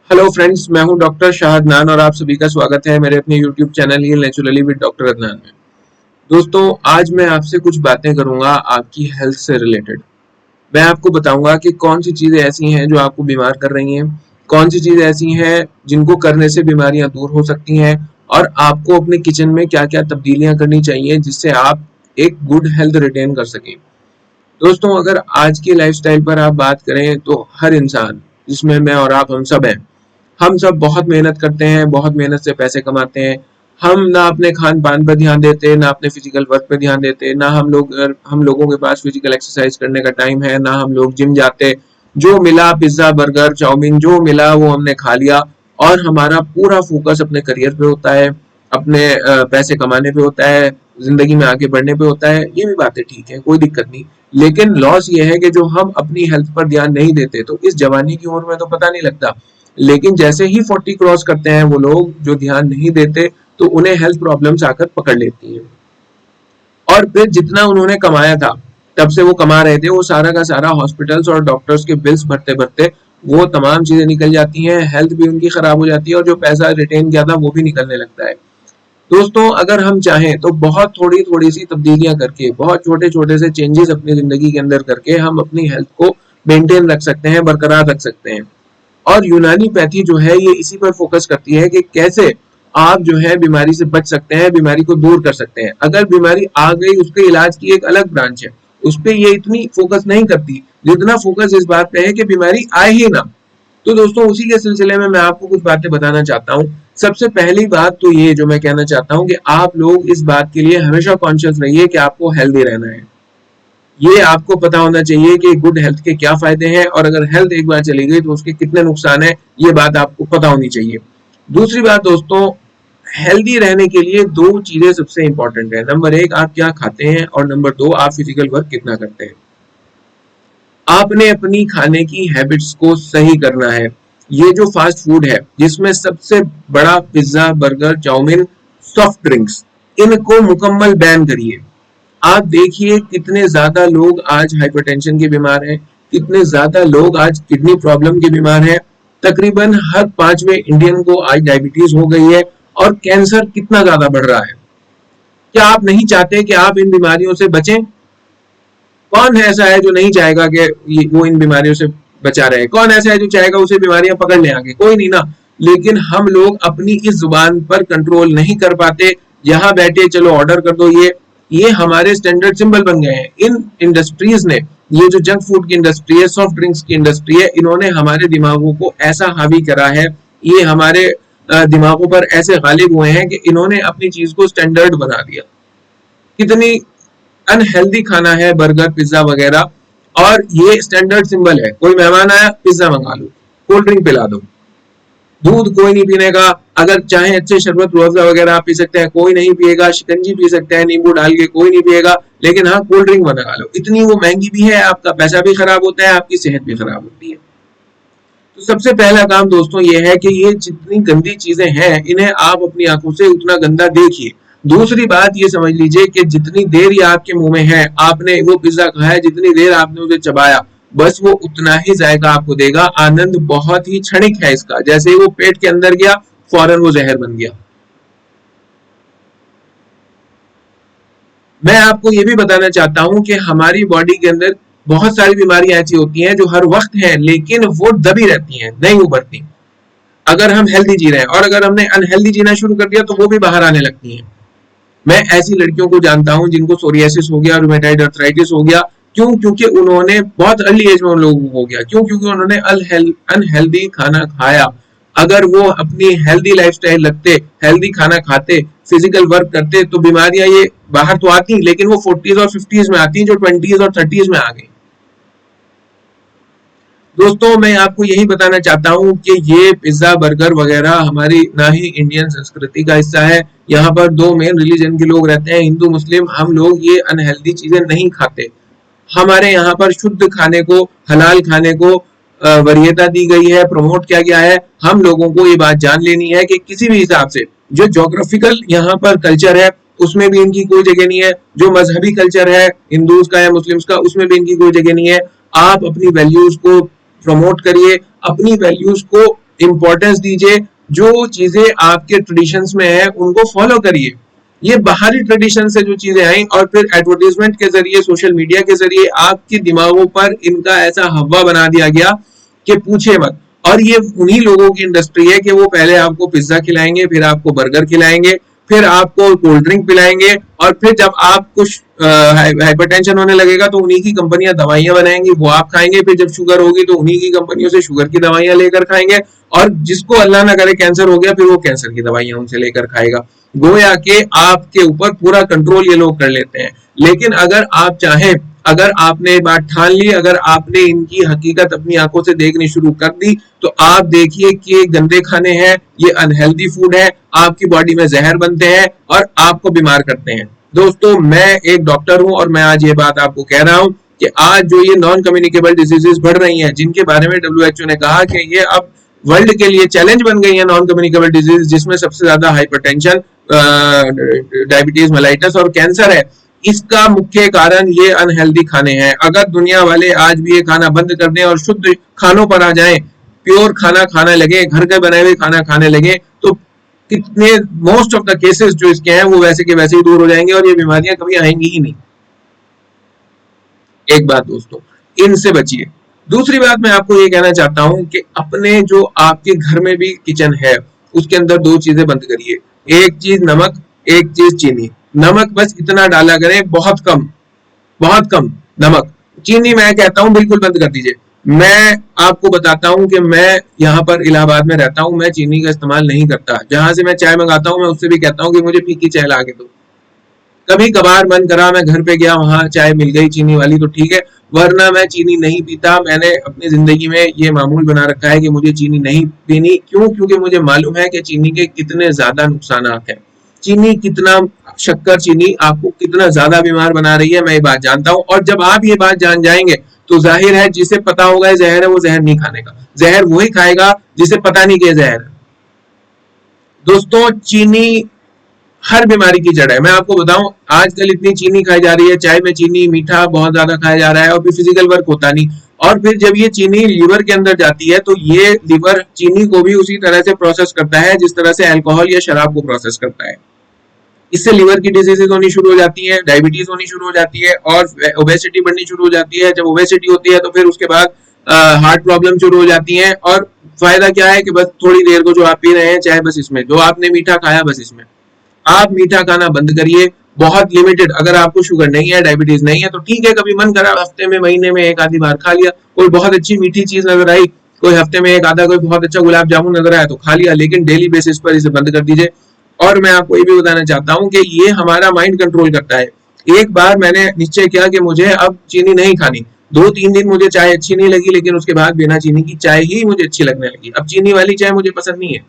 Hello friends, मैं हूं doctor Shah Adnan और आप सभी का स्वागत है मेरे अपने YouTube channel heal naturally with doctor Adnan में। दोस्तों, आज मैं आपसे कुछ बातें करूंगा आपकी हेल्थ से रिलेटेड। मैं आपको बताऊंगा कि कौन सी चीजें ऐसी हैं जो आपको बीमार कर रही हैं, कौन सी चीजें ऐसी हैं जिनको करने से बीमारियां दूर हो सकती हैं और आपको अपने किचन में क्या क्या तब्दीलियां करनी चाहिए जिससे आप एक गुड हेल्थ रिटेन कर सकें। दोस्तों, अगर आज की लाइफस्टाइल पर आप बात करें तो हर इंसान, जिसमें मैं और आप हम सब हैं, हम सब बहुत मेहनत करते हैं, बहुत मेहनत से पैसे कमाते हैं। हम ना अपने खान पान पर ध्यान देते, ना अपने फिजिकल वर्क पे ध्यान देते, ना हम लोगों के पास फिजिकल एक्सरसाइज करने का टाइम है, ना हम लोग जिम जाते। जो मिला पिज्जा बर्गर चाउमीन जो मिला वो हमने खा लिया और हमारा पूरा फोकस अपने करियर पे होता है, अपने पैसे कमाने पे होता है, जिंदगी में आगे बढ़ने पे होता है। ये भी बातें ठीक है, कोई दिक्कत नहीं। लेकिन लॉस ये है कि जो हम अपनी हेल्थ पर ध्यान नहीं देते तो इस जवानी की उम्र में तो पता नहीं लगता, लेकिन जैसे ही 40 क्रॉस करते हैं वो लोग जो ध्यान नहीं देते तो उन्हें हेल्थ प्रॉब्लम्स आकर पकड़ लेती हैं। और फिर जितना उन्होंने कमाया था, तब से वो कमा रहे थे, वो सारा का सारा हॉस्पिटल्स और डॉक्टर्स के बिल्स भरते भरते वो तमाम चीजें निकल जाती हैं, हेल्थ भी उनकी खराब हो जाती है और जो पैसा रिटेन किया था वो भी निकलने लगता है। दोस्तों, अगर हम चाहें तो बहुत थोड़ी थोड़ी सी तब्दीलियां करके, बहुत छोटे छोटे से चेंजेस अपनी जिंदगी के अंदर करके हम अपनी हेल्थ को मेंटेन रख सकते हैं, बरकरार रख सकते हैं। और यूनानी पैथी जो है ये इसी पर फोकस करती है कि कैसे आप जो है बीमारी से बच सकते हैं, बीमारी को दूर कर सकते हैं। अगर बीमारी आ गई उसके इलाज की एक अलग ब्रांच है, उस पर ये इतनी फोकस नहीं करती जितना फोकस इस बात पे है कि बीमारी आए ही ना। तो दोस्तों, उसी के सिलसिले में मैं आपको कुछ बातें बताना चाहता हूँ। सबसे पहली बात तो ये जो मैं कहना चाहता हूँ कि आप लोग इस बात के लिए हमेशा कॉन्शियस रहिए कि आपको हेल्दी रहना है। ये आपको पता होना चाहिए कि गुड हेल्थ के क्या फायदे हैं और अगर हेल्थ एक बार चली गई तो उसके कितने नुकसान है, ये बात आपको पता होनी चाहिए। दूसरी बात दोस्तों, हेल्दी रहने के लिए दो चीजें सबसे इंपॉर्टेंट है। नंबर एक, आप क्या खाते हैं और नंबर दो, आप फिजिकल वर्क कितना करते हैं। आपने अपनी खाने की हैबिट्स को सही करना है। ये जो फास्ट फूड है जिसमें सबसे बड़ा pizza burger chowmein soft drinks, इनको मुकम्मल बैन करिए। आप देखिए कितने ज्यादा लोग आज हाइपरटेंशन के बीमार हैं, कितने ज्यादा लोग आज किडनी प्रॉब्लम के बीमार हैं। तकरीबन हर पांचवें इंडियन को आज डायबिटीज हो गई है और कैंसर कितना ज्यादा बढ़ रहा है। क्या आप नहीं चाहते कि आप इन बीमारियों से बचें? कौन है ऐसा है जो नहीं चाहेगा कि वो इन बीमारियों से बचा रहे? कौन ऐसा है जो चाहेगा उसे बीमारियां पकड़ ले आगे? कोई नहीं ना। लेकिन हम लोग अपनी इस जुबान पर कंट्रोल नहीं कर पाते। यहाँ बैठे चलो ऑर्डर कर दो, ये हमारे स्टैंडर्ड सिंबल बन गए हैं। इन इंडस्ट्रीज ने, ये जो जंक फूड की इंडस्ट्री है, सॉफ्ट ड्रिंक्स की इंडस्ट्री है, इन्होंने हमारे दिमागों को ऐसा हावी करा है, ये हमारे दिमागों पर ऐसे गालिब हुए हैं कि इन्होंने अपनी चीज को स्टैंडर्ड बना दिया। कितनी अनहेल्दी खाना है बर्गर पिज्जा वगैरह, और ये स्टैंडर्ड सिंबल है। कोई मेहमान आया, पिज्जा मंगा लो, कोल्ड ड्रिंक पिला दो। दूध कोई नहीं पीने का, अगर चाहे अच्छे शरबत रूह अफ़ज़ा वगैरह आप पी सकते हैं, कोई नहीं पिएगा। शिकंजी पी सकते हैं नींबू डाल के, कोई नहीं पिएगा। लेकिन हाँ, कोल्ड ड्रिंक मंगा लो। इतनी वो महंगी भी है, आपका पैसा भी खराब होता है, आपकी सेहत भी खराब होती है। तो सबसे पहला काम दोस्तों ये है कि ये जितनी गंदी चीजें हैं इन्हें आप अपनी आंखों से उतना गंदा देखिए। दूसरी बात ये समझ लीजिए कि जितनी देर ये आपके मुंह में है, आपने वो पिज्जा खाया, जितनी देर आपने उसे चबाया, बस वो उतना ही जायका आपको देगा। आनंद बहुत ही क्षणिक है इसका, जैसे ही वो पेट के अंदर गया फौरन वो जहर बन गया। मैं आपको ये भी बताना चाहता हूं कि हमारी बॉडी के अंदर बहुत सारी बीमारियां ऐसी होती हैं जो हर वक्त हैं लेकिन वो दबी रहती हैं, नहीं उभरती। अगर हम हेल्दी जी रहे हैं और अगर हमने अनहेल्दी जीना शुरू कर दिया तो वो भी बाहर आने लगती हैं। मैं ऐसी लड़कियों को जानता हूं जिनको सोरियासिस हो गया, रूमेटाइड अर्थराइटिस हो गया। क्यों? क्योंकि उन्होंने बहुत अर्ली एज में उन लोगों को हो गया। क्यों? क्योंकि उन्होंने अनहेल्दी खाना खाया। अगर वो अपनी हेल्दी लाइफस्टाइल रखते, हेल्दी खाना खाते, फिजिकल वर्क करते, तो बीमारियां ये बाहर तो आती लेकिन वो 40s और 50s में आती, जो 20s और 30s में आ गई। दोस्तों, मैं आपको यही बताना चाहता हूँ कि ये पिज्जा बर्गर वगैरह हमारी ना ही इंडियन संस्कृति का हिस्सा है। यहाँ पर दो मेन रिलीजन के लोग रहते हैं, हिंदू मुस्लिम। हम लोग ये अनहेल्दी चीजें नहीं खाते। हमारे यहाँ पर शुद्ध खाने को, हलाल खाने को वरीयता दी गई है, प्रमोट किया गया है। हम लोगों को ये बात जान लेनी है कि किसी भी हिसाब से जो जोग्राफिकल यहाँ पर कल्चर है उसमें भी इनकी कोई जगह नहीं है। जो मजहबी कल्चर है हिंदूज का या मुस्लिम्स का, उसमें भी इनकी कोई जगह नहीं है। आप अपनी वैल्यूज को प्रमोट करिए, अपनी वैल्यूज को इंपॉर्टेंस दीजिए, जो चीजें आपके ट्रेडिशंस में है उनको फॉलो करिए। ये बाहरी ट्रेडिशन से जो चीजें आई और फिर एडवर्टाइजमेंट के जरिए, सोशल मीडिया के जरिए आपके दिमागों पर इनका ऐसा हवा बना दिया गया कि पूछे मत। और ये उन्हीं लोगों की इंडस्ट्री है कि वो पहले आपको पिज्जा खिलाएंगे, फिर आपको बर्गर खिलाएंगे, फिर आपको कोल्ड ड्रिंक पिलाएंगे, और फिर जब आप कुछ हाइपरटेंशन होने लगेगा तो उन्हीं की कंपनियां दवाइयां बनाएंगी, वो आप खाएंगे, फिर जब शुगर होगी तो उन्हीं की कंपनियों से शुगर की दवाइयां लेकर खाएंगे, और जिसको अल्लाह ना करे कैंसर हो गया फिर वो कैंसर की दवाइयां उनसे लेकर खाएगा। गोया के आपके ऊपर पूरा कंट्रोल ये लोग कर लेते हैं। लेकिन अगर आप चाहें, अगर आपने बात ठान ली, अगर आपने इनकी हकीकत अपनी आंखों से देखनी शुरू कर दी, तो आप देखिए कि ये गंदे खाने हैं, ये अनहेल्दी फूड है, आपकी बॉडी में जहर बनते हैं और आपको बीमार करते हैं। दोस्तों, मैं एक डॉक्टर हूं और मैं आज ये बात आपको कह रहा हूं कि आज जो ये नॉन कम्युनिकेबल डिजीजेस बढ़ रही हैं, जिनके बारे में WHO ने कहा कि ये अब वर्ल्ड के लिए चैलेंज बन गई है, नॉन कम्युनिकेबल डिजीज, जिसमें सबसे ज्यादा हाइपरटेंशन, डायबिटीज मेलाइटस और कैंसर है, इसका मुख्य कारण ये अनहेल्दी खाने हैं। अगर दुनिया वाले आज भी ये खाना बंद कर दें और शुद्ध खानों पर आ जाएं, प्योर खाना खाने लगे, घर के बनाए हुए खाना खाने लगे, तो कितने मोस्ट ऑफ द केसेस जो इसके हैं वो वैसे के वैसे ही दूर हो जाएंगे और ये बीमारियां कभी आएंगी ही नहीं। एक बात दोस्तों, इनसे बचिए। दूसरी बात मैं आपको ये कहना चाहता हूं कि अपने जो आपके घर में भी किचन है उसके अंदर दो चीजें बंद करिए। एक चीज नमक, एक चीज चीनी। नमक बस इतना डाला करें, बहुत कम, बहुत कम नमक। चीनी मैं कहता हूं बिल्कुल बंद कर दीजिए। मैं आपको बताता हूं कि मैं यहाँ पर इलाहाबाद में रहता हूं, मैं चीनी का इस्तेमाल नहीं करता। जहां से मैं चाय मंगाता हूं मैं उससे भी कहता हूं कि मुझे फीकी चाय ला के दो। कभी कभार मन करा, मैं घर पे गया, वहां चाय मिल गई चीनी वाली तो ठीक है, वरना मैं चीनी नहीं पीता। मैंने अपनी जिंदगी में ये मामूल बना रखा है कि मुझे चीनी नहीं पीनी। क्यों? क्योंकि मुझे मालूम है कि चीनी के कितने ज्यादा नुकसान हैं। चीनी कितना, शक्कर चीनी आपको कितना ज्यादा बीमार बना रही है, मैं ये बात जानता हूँ। और जब आप ये बात जान जाएंगे तो जाहिर है जिसे पता होगा जहर है वो जहर नहीं खाने का। जहर वही खाएगा जिसे पता नहीं कि जहर है। दोस्तों, चीनी हर बीमारी की जड़ है। मैं आपको बताऊं, आजकल इतनी चीनी खाई जा रही है, चाय में चीनी, मीठा बहुत ज्यादा खाया जा रहा है और फिर फिजिकल वर्क होता नहीं। और फिर जब ये चीनी लीवर के अंदर जाती है तो ये लीवर चीनी को भी उसी तरह से प्रोसेस करता है जिस तरह से अल्कोहल या शराब को प्रोसेस करता है। इससे लीवर की डिजीजेज होनी शुरू हो जाती है, डायबिटीज होनी शुरू हो जाती है और ओबेसिटी बढ़नी शुरू हो जाती है। जब ओबेसिटी होती है तो फिर उसके बाद हार्ट प्रॉब्लम शुरू हो जाती है। और फायदा क्या है कि बस थोड़ी देर को जो आप पी रहे हैं चाहे, बस इसमें जो आपने मीठा खाया, बस इसमें आप मीठा खाना बंद करिए, बहुत लिमिटेड। अगर आपको शुगर नहीं है, डायबिटीज नहीं है तो ठीक है, कभी मन करा हफ्ते में, महीने में एक आधी बार खा लिया, कोई बहुत अच्छी मीठी चीज नजर आई, कोई हफ्ते में एक आधा कोई बहुत अच्छा गुलाब जामुन नजर आया तो खा लिया, लेकिन डेली बेसिस पर इसे बंद कर दीजिए। और मैं आपको ये भी बताना चाहता हूँ कि ये हमारा माइंड कंट्रोल करता है। एक बार मैंने निश्चय किया कि मुझे अब चीनी नहीं खानी, 2-3 दिन मुझे चाय अच्छी नहीं लगी, लेकिन उसके बाद बिना चीनी की चाय ही मुझे अच्छी लगने लगी। अब चीनी वाली चाय मुझे पसंद नहीं है।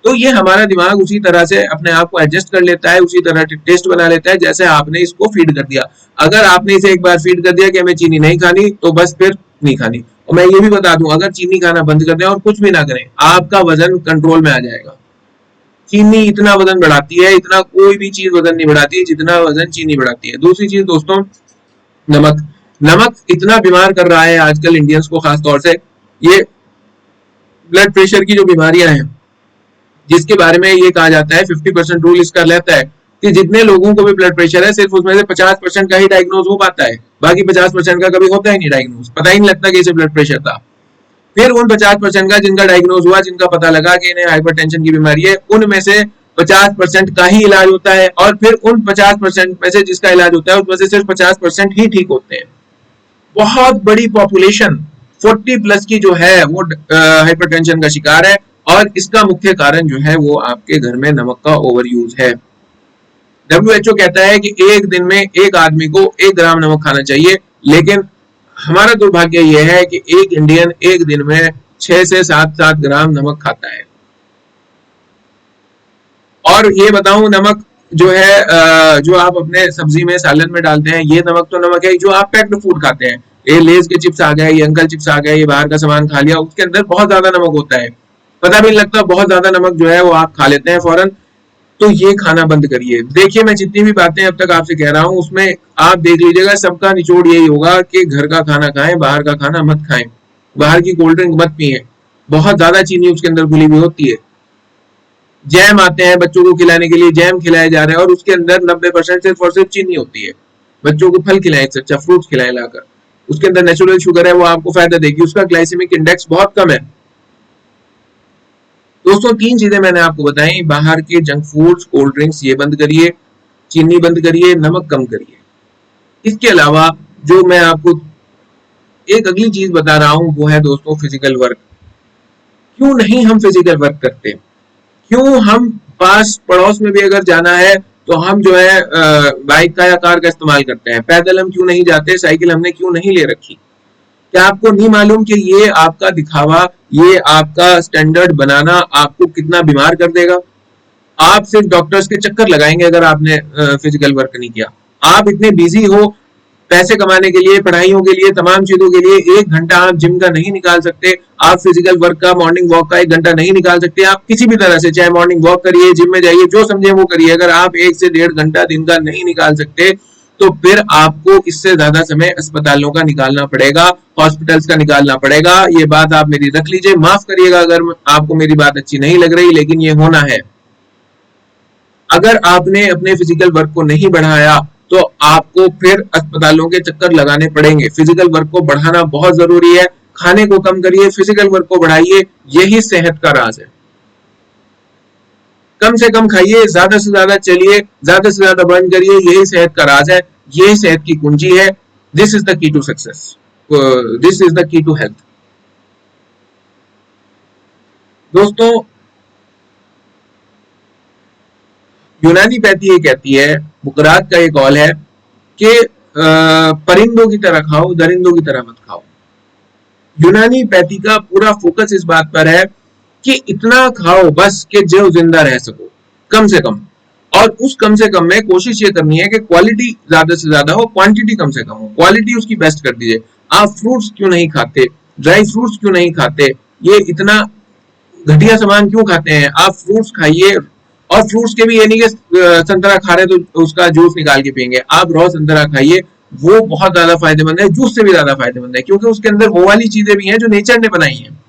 तो ये हमारा दिमाग उसी तरह से अपने आप को एडजस्ट कर लेता है, उसी तरह टेस्ट बना लेता है जैसे आपने इसको फीड कर दिया। अगर आपने इसे एक बार फीड कर दिया कि हमें चीनी नहीं खानी, तो बस फिर नहीं खानी। और मैं ये भी बता दूं, अगर चीनी खाना बंद कर दें और कुछ भी ना करें, आपका वजन कंट्रोल में आ जाएगा। चीनी इतना वजन बढ़ाती है, इतना कोई भी चीज वजन नहीं बढ़ाती जितना वजन चीनी बढ़ाती है। दूसरी चीज दोस्तों, नमक। नमक इतना बीमार कर रहा है आजकल इंडियंस को, खासतौर से ये ब्लड प्रेशर की जो बीमारियां हैं, जिसके बारे में ये कहा जाता है 50% रूल इसका रहता है कि जितने लोगों को भी ब्लड प्रेशर है सिर्फ उसमें से 50% का ही डायग्नोज हो पाता है, बाकी 50% का कभी होता ही नहीं डायग्नोज, पता ही नहीं लगता कि इसे ब्लड प्रेशर था। फिर उन 50% का जिनका डायग्नोज हुआ, जिनका पता लगा कि इन्हें हाइपरटेंशन की बीमारी है, उनमें से 50% का ही इलाज होता है। और फिर उन 50% में से जिसका इलाज होता है उसमें से सिर्फ 50% ही ठीक होते हैं। बहुत बड़ी पॉपुलेशन 40+ की जो है वो हाइपरटेंशन का शिकार है, और इसका मुख्य कारण जो है वो आपके घर में नमक का ओवर यूज है। WHO कहता है कि एक दिन में एक आदमी को 1 ग्राम नमक खाना चाहिए, लेकिन हमारा दुर्भाग्य यह है कि एक इंडियन एक दिन में 6 से 7 ग्राम नमक खाता है। और ये बताऊं, नमक जो है जो आप अपने सब्जी में, सालन में डालते हैं, ये नमक तो नमक है जो आप पैक्ड फूड खाते हैं। ये लेज के चिप्स आ गए, ये अंकल चिप्स आ गए, ये बाहर का सामान खा लिया, उसके अंदर बहुत ज्यादा नमक होता है, पता भी नहीं लगता, बहुत ज्यादा नमक जो है वो आप खा लेते हैं फौरन। तो ये खाना बंद करिए। देखिए, मैं जितनी भी बातें अब तक आपसे कह रहा हूं उसमें आप देख लीजिएगा, सबका निचोड़ यही होगा कि घर का खाना खाएं, बाहर का खाना मत खाएं, बाहर की कोल्ड ड्रिंक मत पिए। बहुत ज्यादा चीनी उसके अंदर घुली हुई होती है। जैम आते हैं बच्चों को खिलाने के लिए, जैम खिलाए जा रहे हैं और उसके अंदर 90% सिर्फ और सिर्फ चीनी होती है। बच्चों को फल खिलाएं, अच्छा फ्रूट्स खिलाएं लाकर, उसके अंदर नेचुरल शुगर है, वो आपको फायदा देगी, उसका ग्लाइसेमिक इंडेक्स बहुत कम है। दोस्तों 3 चीजें मैंने आपको बताई, बाहर के जंक फूड्स, कोल्ड ड्रिंक्स ये बंद करिए, चीनी बंद करिए, नमक कम करिए। इसके अलावा जो मैं आपको एक अगली चीज बता रहा हूं वो है दोस्तों फिजिकल वर्क। क्यों नहीं हम फिजिकल वर्क करते? क्यों हम पास पड़ोस में भी अगर जाना है तो हम जो है बाइक का या कार का इस्तेमाल करते हैं, पैदल हम क्यों नहीं जाते, साइकिल हमने क्यों नहीं ले रखी? क्या आपको नहीं मालूम कि ये आपका दिखावा, ये आपका स्टैंडर्ड बनाना आपको कितना बीमार कर देगा? आप सिर्फ डॉक्टर्स के चक्कर लगाएंगे अगर आपने फिजिकल वर्क नहीं किया। आप इतने बिजी हो पैसे कमाने के लिए, पढ़ाइयों के लिए, तमाम चीजों के लिए, 1 घंटा आप जिम का नहीं निकाल सकते, आप फिजिकल वर्क का, मॉर्निंग वॉक का 1 घंटा नहीं निकाल सकते। आप किसी भी तरह से, चाहे मॉर्निंग वॉक करिए, जिम में जाइए, जो समझे वो करिए, अगर आप 1 से 1.5 घंटा दिन का नहीं निकाल सकते तो फिर आपको इससे ज्यादा समय अस्पतालों का निकालना पड़ेगा, हॉस्पिटल्स का निकालना पड़ेगा। ये बात आप मेरी रख लीजिए, माफ करिएगा अगर आपको मेरी बात अच्छी नहीं लग रही, लेकिन ये होना है। अगर आपने अपने फिजिकल वर्क को नहीं बढ़ाया तो आपको फिर अस्पतालों के चक्कर लगाने पड़ेंगे। फिजिकल वर्क को बढ़ाना बहुत जरूरी है, खाने को कम करिए, फिजिकल वर्क को बढ़ाइए, यही सेहत का राज है। कम से कम खाइए, ज्यादा से ज्यादा चलिए, ज्यादा से ज्यादा बर्न करिए, यही सेहत का राज है, यही सेहत की कुंजी है। This is the key to success, this is the key to health. दोस्तों यूनानी पैथी ये कहती है, बुकरात का ये कॉल है कि परिंदों की तरह खाओ, दरिंदों की तरह मत खाओ। यूनानी पैथी का पूरा फोकस इस बात पर है कि इतना खाओ बस कि जो जिंदा रह सको, कम से कम। और उस कम से कम में कोशिश ये करनी है कि क्वालिटी ज्यादा से ज्यादा हो, क्वांटिटी कम से कम हो, क्वालिटी उसकी बेस्ट कर दीजिए। आप फ्रूट्स क्यों नहीं खाते, ड्राई फ्रूट्स क्यों नहीं खाते, ये इतना घटिया सामान क्यों खाते हैं? आप फ्रूट्स खाइए, और फ्रूट्स के भी ये नहीं कि संतरा खा रहे तो उसका जूस निकाल के पियेंगे, आप रॉ संतरा खाइए, वो बहुत ज्यादा फायदेमंद है, जूस से भी ज्यादा फायदेमंद है, क्योंकि उसके अंदर वो वाली चीजें भी हैं जो नेचर ने बनाई हैं।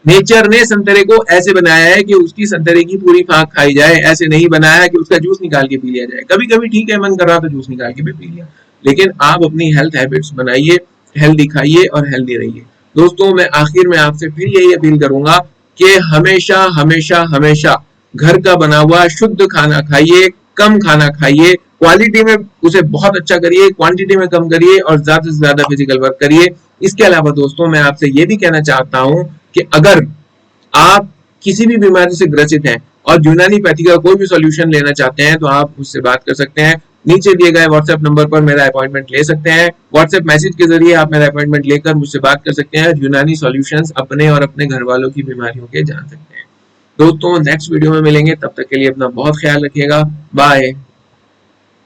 नेचर ने संतरे को ऐसे बनाया है कि उसकी संतरे की पूरी फांक खाई जाए, ऐसे नहीं बनाया है कि उसका जूस निकाल के पी लिया जाए। कभी कभी ठीक है, मन कर रहा तो जूस निकाल के भी पी लिया, लेकिन आप अपनी हेल्थ हैबिट्स बनाइए, हेल्दी खाइए और हेल्दी रहिए। दोस्तों मैं आखिर में आपसे फिर यही अपील करूंगा कि हमेशा हमेशा हमेशा घर का बना हुआ शुद्ध खाना खाइए, कम खाना खाइए, क्वालिटी में उसे बहुत अच्छा करिए, क्वांटिटी में कम करिए और ज्यादा से ज्यादा फिजिकल वर्क करिए। इसके अलावा दोस्तों मैं आपसे ये भी कहना चाहता हूं कि अगर आप किसी भी बीमारी से ग्रसित हैं और यूनानी पैथी का कोई भी सॉल्यूशन लेना चाहते हैं तो आप मुझसे बात कर सकते हैं। नीचे दिए गए व्हाट्सएप नंबर पर मेरा अपॉइंटमेंट ले सकते हैं। व्हाट्सएप मैसेज के जरिए आप मेरा अपॉइंटमेंट लेकर मुझसे बात कर सकते हैं, यूनानी सॉल्यूशंस अपने और अपने घर वालों की बीमारियों के जान सकते हैं। दोस्तों नेक्स्ट वीडियो में मिलेंगे, तब तक के लिए अपना बहुत ख्याल रखिएगा। बाय।